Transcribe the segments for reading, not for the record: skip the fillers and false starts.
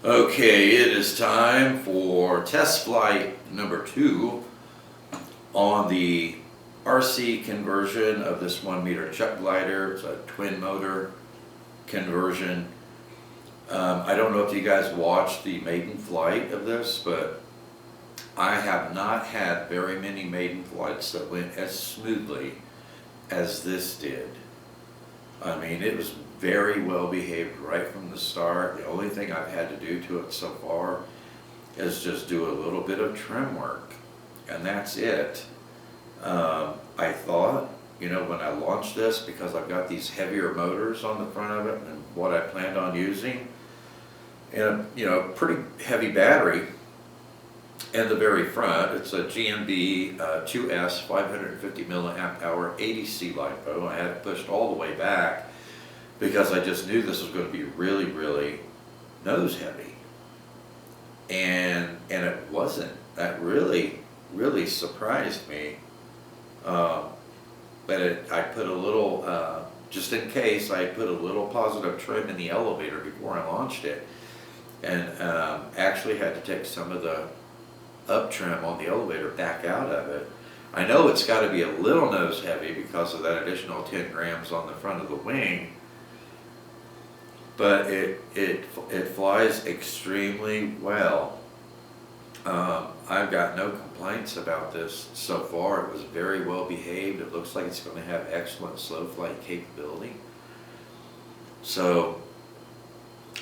Okay, it is time for test flight number 2 on the RC conversion of this 1-meter chuck glider. It's a twin motor conversion. I don't know if you guys watched the maiden flight of this, but I have not had very many maiden flights that went as smoothly as this did. I mean, it was very well behaved right from the start. The only thing I've had to do to it so far is just do a little bit of trim work, and that's it. I thought, when I launched this, because I've got these heavier motors on the front of it and what I planned on using, and a pretty heavy battery in the very front. It's a GMB 2S 550 milliamp hour 80C LiPo. I had it pushed all the way back because I just knew this was going to be really, really nose heavy, and it wasn't. That really, really surprised me. But I put a little, just in case, I put a little positive trim in the elevator before I launched it, and actually had to take some of the up trim on the elevator back out of it. I know it's got to be a little nose heavy because of that additional 10 grams on the front of the wing, but it flies extremely well. I've got no complaints about this so far. It was very well behaved. It looks like it's going to have excellent slow flight capability. So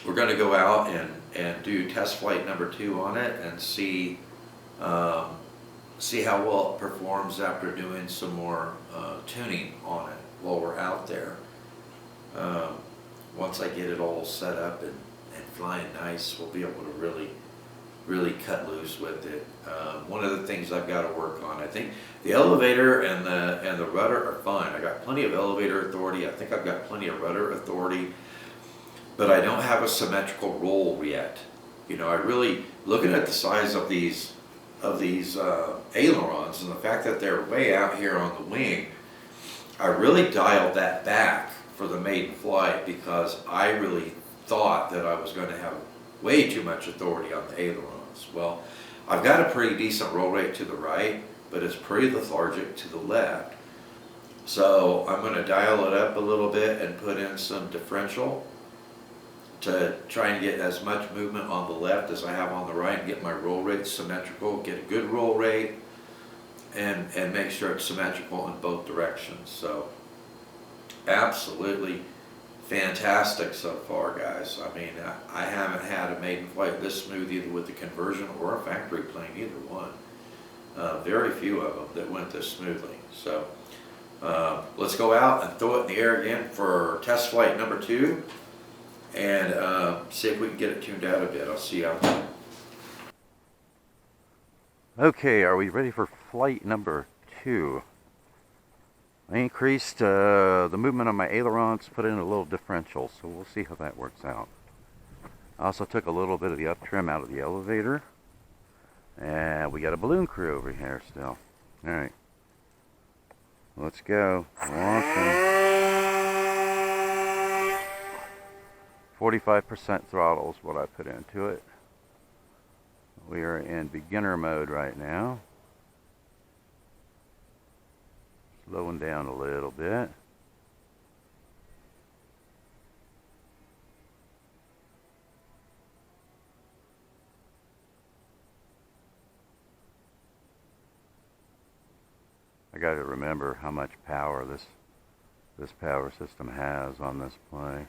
we're going to go out and do test flight number 2 on it and see how well it performs after doing some more tuning on it while we're out there. Once I get it all set up and flying nice, we'll be able to really cut loose with it. One of the things I've got to work on, I think the elevator and the rudder are fine. I got plenty of elevator authority. I think I've got plenty of rudder authority, but I don't have a symmetrical roll yet. I really, looking at the size of these ailerons and the fact that they're way out here on the wing, I really dialed that back for the maiden flight because I really thought that I was going to have way too much authority on the ailerons. Well, I've got a pretty decent roll rate to the right, but it's pretty lethargic to the left. So I'm going to dial it up a little bit and put in some differential to try and get as much movement on the left as I have on the right and get my roll rate symmetrical, get a good roll rate, and make sure it's symmetrical in both directions. So absolutely fantastic so far, guys. I mean, I haven't had a maiden flight this smooth either with the conversion or a factory plane, either one. Very few of them that went this smoothly. So let's go out and throw it in the air again for test flight number 2 and see if we can get it tuned out a bit. I'll see you out there. Okay, are we ready for flight number 2? I increased the movement on my ailerons, put in a little differential, so we'll see how that works out. I also took a little bit of the up trim out of the elevator, and we got a balloon crew over here still. Alright, let's go. Launching. 45% throttle is what I put into it. We are in beginner mode right now. Slowing down a little bit. I got to remember how much power this power system has on this plane.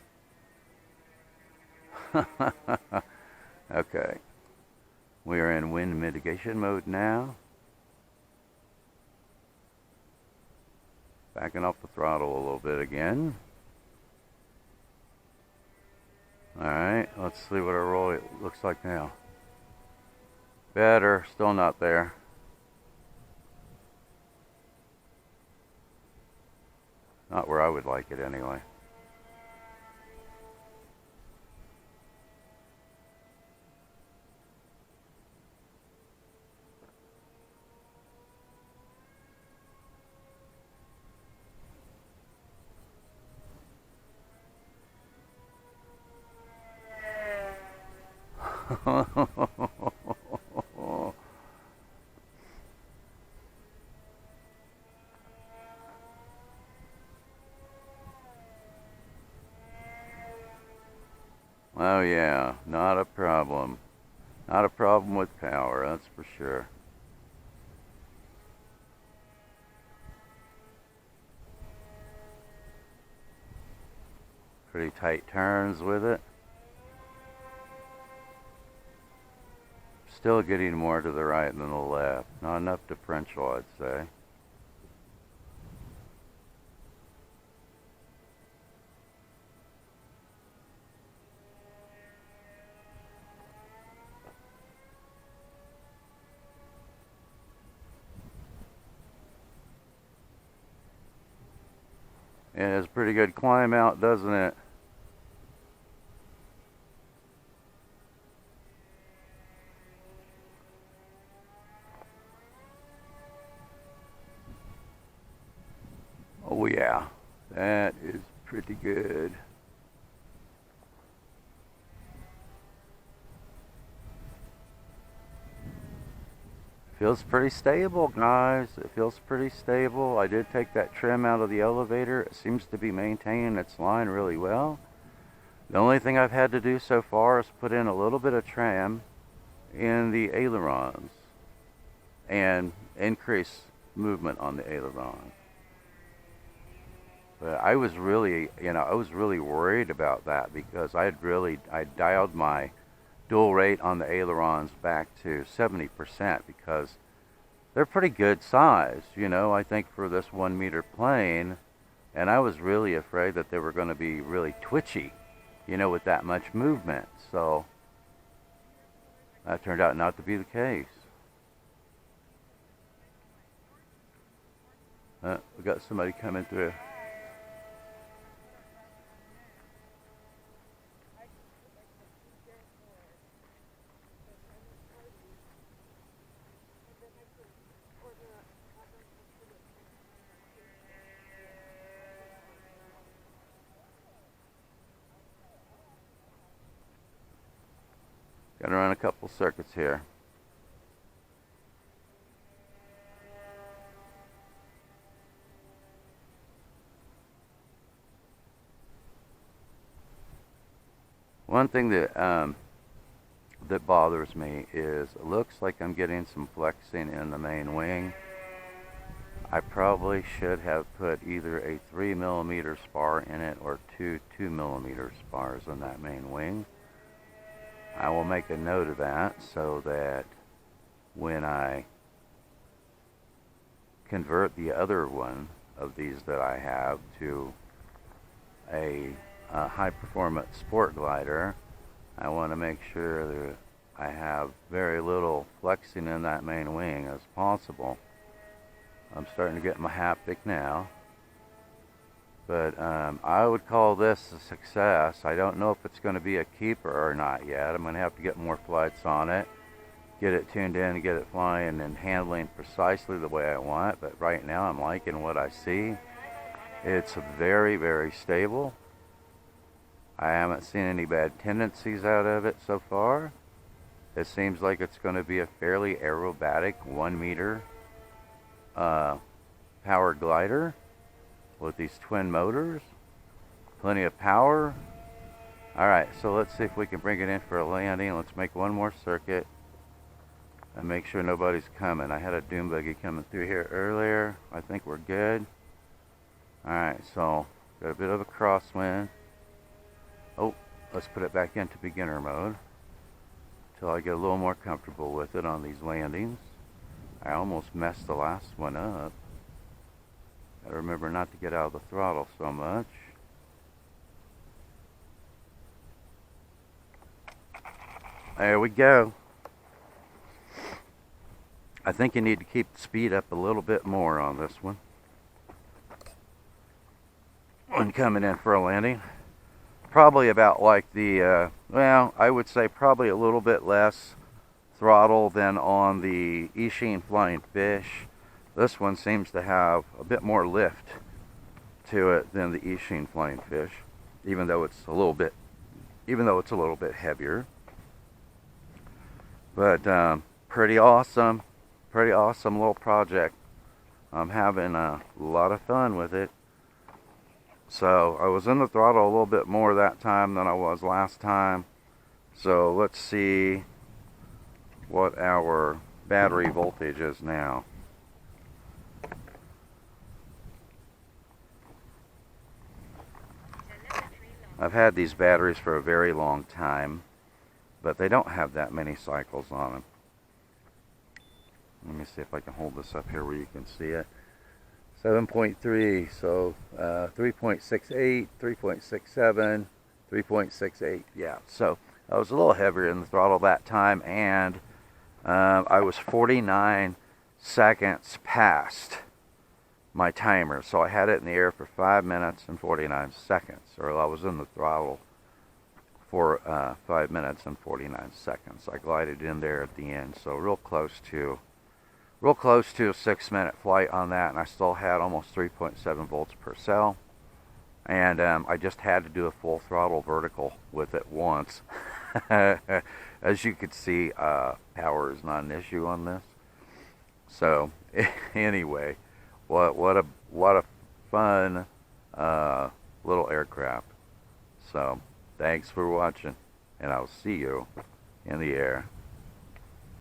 Okay. We are in wind mitigation mode now. Backing up the throttle a little bit again. Alright, let's see what our roll looks like now. Better, still not there. Not where I would like it anyway. Oh yeah, not a problem. Not a problem with power, that's for sure. Pretty tight turns with it. Still getting more to the right than the left. Not enough differential, I'd say. Yeah, it's a pretty good climb out, doesn't it? Oh yeah, that is pretty good. Feels pretty stable, guys. It feels pretty stable. I did take that trim out of the elevator. It seems to be maintaining its line really well. The only thing I've had to do so far is put in a little bit of trim in the ailerons and increase movement on the aileron. But I was really, I was really worried about that because I dialed my dual rate on the ailerons back to 70% because they're pretty good size, I think for this 1 meter plane. And I was really afraid that they were going to be really twitchy, with that much movement. So that turned out not to be the case. We got somebody coming through. Gotta run a couple circuits here. One thing that bothers me is it looks like I'm getting some flexing in the main wing. I probably should have put either a 3mm spar in it or two 2mm spars in that main wing. I will make a note of that so that when I convert the other one of these that I have to a high performance sport glider, I want to make sure that I have very little flexing in that main wing as possible. I'm starting to get my haptic now. But I would call this a success. I don't know if it's going to be a keeper or not yet. I'm going to have to get more flights on it, get it tuned in, and get it flying and handling precisely the way I want. But right now I'm liking what I see. It's very, very stable. I haven't seen any bad tendencies out of it so far. It seems like it's going to be a fairly aerobatic 1 meter power glider with these twin motors, plenty of power. Alright, so let's see if we can bring it in for a landing. Let's make one more circuit and make sure nobody's coming. I had a doom buggy coming through here earlier. I think we're good. Alright, so got a bit of a crosswind. Oh, let's put it back into beginner mode until I get a little more comfortable with it on these landings. I almost messed the last one up. I remember not to get out of the throttle so much. There we go. I think you need to keep the speed up a little bit more on this one when coming in for a landing. Probably about like the, well, I would say probably a little bit less throttle than on the Eachine Flying Fish. This one seems to have a bit more lift to it than the Eachine Flying Fish, even though it's a little bit heavier. But pretty awesome little project. I'm having a lot of fun with it. So I was in the throttle a little bit more that time than I was last time. So let's see what our battery voltage is now. I've had these batteries for a very long time, but they don't have that many cycles on them. Let me see if I can hold this up here where you can see it. 7.3, so 3.68, 3.67, 3.68, yeah. So I was a little heavier in the throttle that time, and I was 49 seconds past my timer. So I had it in the air for 5 minutes and 49 seconds, or I was in the throttle for 5 minutes and 49 seconds. I glided in there at the end, so real close to a 6-minute flight on that, and I still had almost 3.7 volts per cell. And I just had to do a full throttle vertical with it once. As you could see, power is not an issue on this. So anyway, what a fun little aircraft. So thanks for watching, and I'll see you in the air.